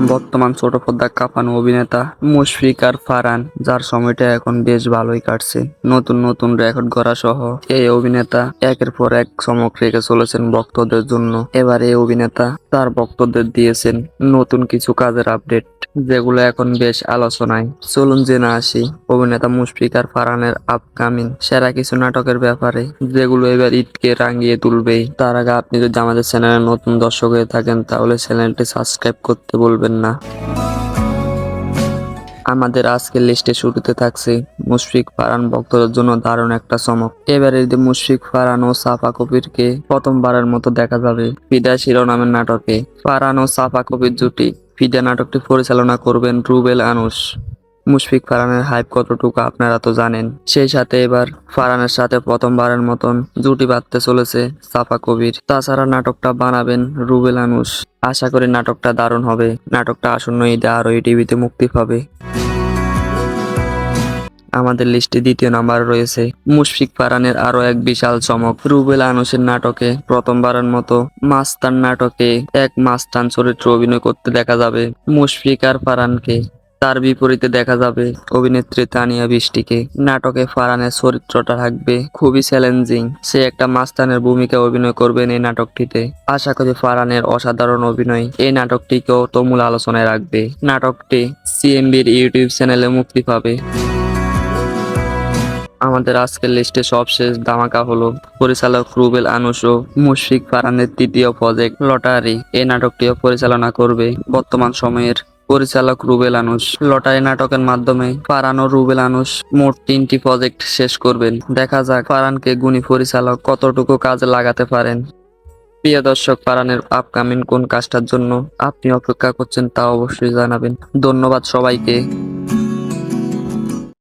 বর্তমান ছোট পর্দা কাঁপানো অভিনেতা মুশফিক আর ফারহান, যার সময়টা এখন বেশ ভালোই কাটছে। নতুন নতুন রেকর্ড গড়া সহ এই অভিনেতা একের পর এক চমক রেখে চলেছেন ভক্তদের জন্য। এবার এই অভিনেতা তার ভক্তদের দিয়েছেন নতুন কিছু কাজের আপডেট, যেগুলো এখন বেশ আলোচনায়। চলুন জেনে আসি অভিনেতা মুশফিক আর ফারহানের আপকামিং সেরা কিছু নাটকের ব্যাপারে, যেগুলো এবার ঈদকে রাঙিয়ে তুলবেই। তার আগে আপনি যদি আমাদের চ্যানেলে নতুন দর্শক হয়ে থাকেন তাহলে চ্যানেলটি সাবস্ক্রাইব করতে বলবেন না। আমাদের আজকের লিস্টে শুরুতে থাকছে মুশফিক ফারহান ভক্তদের জন্য দারুণ একটা চমক। এবারে ঈদে মুশফিক ফারহান ও সাফা কবিরকে প্রথমবারের মতো দেখা যাবে ফিদা শিরোনামের নাটকে। ফারহান ও সাফা কবির জুটি ফিদা নাটকটি পরিচালনা করবেন রুবেল আনুশ। মুশফিক ফারহানের হাইপ কতটুকু আপনারা তো জানেন। সেই সাথে এবার ফারহানের সাথে প্রথমবারের মতন জুটি বাঁধতে চলেছে সাফা কবির। তাছাড়া নাটকটা বানাবেন রুবেল আনুশ। আশা করি নাটকটা দারুণ হবে। নাটকটা আসন্ন ঈদে আরও টিভিতে মুক্তি পাবে। আমাদের লিস্টে দ্বিতীয় নাম্বার রয়েছে মুশফিক ফারহানের আরো এক বিশাল চমক। রুবেল আনুশের নাটকে প্রথমবারের মতো মাস্তান নাটকে এক মাস্তান চরিত্র অভিনয় করতে দেখা যাবে মুশফিক আর ফারহানকে। তার বিপরীতে দেখা যাবে অভিনেত্রী তানিয়া বৃষ্টিকে। নাটকে ফারহানের চরিত্রটা থাকবে খুবই চ্যালেঞ্জিং। সে একটা মাস্তানের ভূমিকা অভিনয় করবেন এই নাটকটিতে। আশা করি ফারহানের অসাধারণ অভিনয় এই নাটকটিকেও তুমুল আলোচনায় রাখবে। নাটকটি সিএমবির ইউটিউব চ্যানেলে মুক্তি পাবে। আমাদের আজকের লিস্টে সবশেষ ধামাকা হলো পরিচালক রুবেল আনুশ ও মুশফিক ফারহানের তৃতীয় প্রজেক্ট লটারি। এই নাটকটিও পরিচালনা করবে বর্তমান সময়ের পরিচালক রুবেল আনুশ। লটারি নাটকের মাধ্যমে ফারহান ও রুবেল আনুশ মোট 3টি প্রজেক্ট শেষ করবেন। দেখা যাক ফারহানকে গুণী পরিচালক কতটুকু কাজে লাগাতে পারেন। প্রিয় দর্শক, ফারহানের আপকামিং কোন কাজটার জন্য আপনি অপেক্ষা করছেন তা অবশ্যই জানাবেন। ধন্যবাদ সবাইকে।